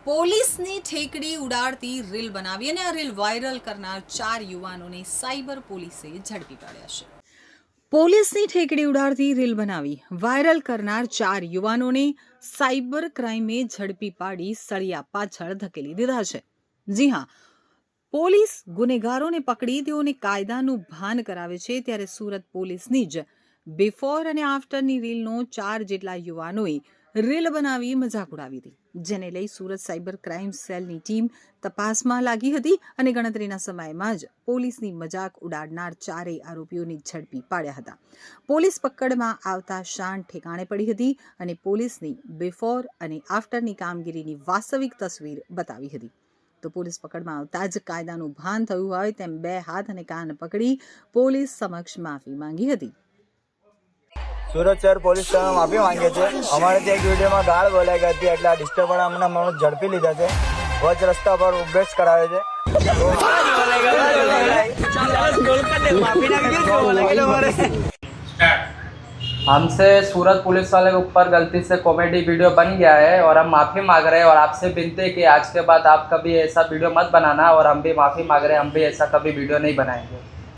પોલીસની ઠેકડી ઉડાડતી રીલ બનાવી અને આ રીલ વાયરલ કરનાર 4 યુવાનોને સાયબર પોલીસે ઝડપી પાડ્યા છે. પોલીસની ઠેકડી ઉડાડતી રીલ બનાવી વાયરલ કરનાર 4 યુવાનોને સાયબર ક્રાઇમે ઝડપી પાડી સળિયા પાછળ ધકેલી દીધા છે. જી હા, પોલીસ ગુનેગારોને પકડી તેઓને કાયદાનું ભાન કરાવે છે, ત્યારે સુરત પોલીસની જ બિફોર અને આફ્ટરની રીલનો 4 જેટલા યુવાનોએ રીલ બનાવી મજાક ઉડાવી હતી, જેને લઈ સુરત સાયબર ક્રાઇમ સેલની ટીમ તપાસમાં લાગી હતી અને ગણતરીના સમયમાં જ પોલીસની મજાક ઉડાડનાર 4 આરોપીઓને ઝડપી પાડ્યા હતા. પોલીસ પકડમાં આવતા શાન ઠેકાણે પડી હતી અને પોલીસની બિફોર અને આફ્ટરની કામગીરીની વાસ્તવિક તસવીર બતાવી હતી. તો પોલીસ પકડમાં આવતા જ કાયદાનું ભાન થયું હોય તેમ 2 હાથ અને કાન પકડી પોલીસ સમક્ષ માફી માંગી હતી. સુરત શહેર પોલીસ સ્ટેશનમાં માફી માંગે છે. અમારે ત્યાં એક વિડીયોમાં ગાળ બોલાઈ ગઈ હતી એટલે આ ડિસ્ટર્બર અમને માણસ ઝડપી લીધા છે. વચ રસ્તા પર ઉભેશ કરાવે છે. हमसे सूरत पुलिस वाले के ऊपर गलती से कॉमेडी वीडियो बन गया है और हम माफ़ी मांग रहे हैं और आपसे विनती है कि आज के बाद आप कभी ऐसा वीडियो मत बनाना और हम भी माफ़ी मांग रहे हैं, हम भी ऐसा कभी वीडियो नहीं बनाएंगे.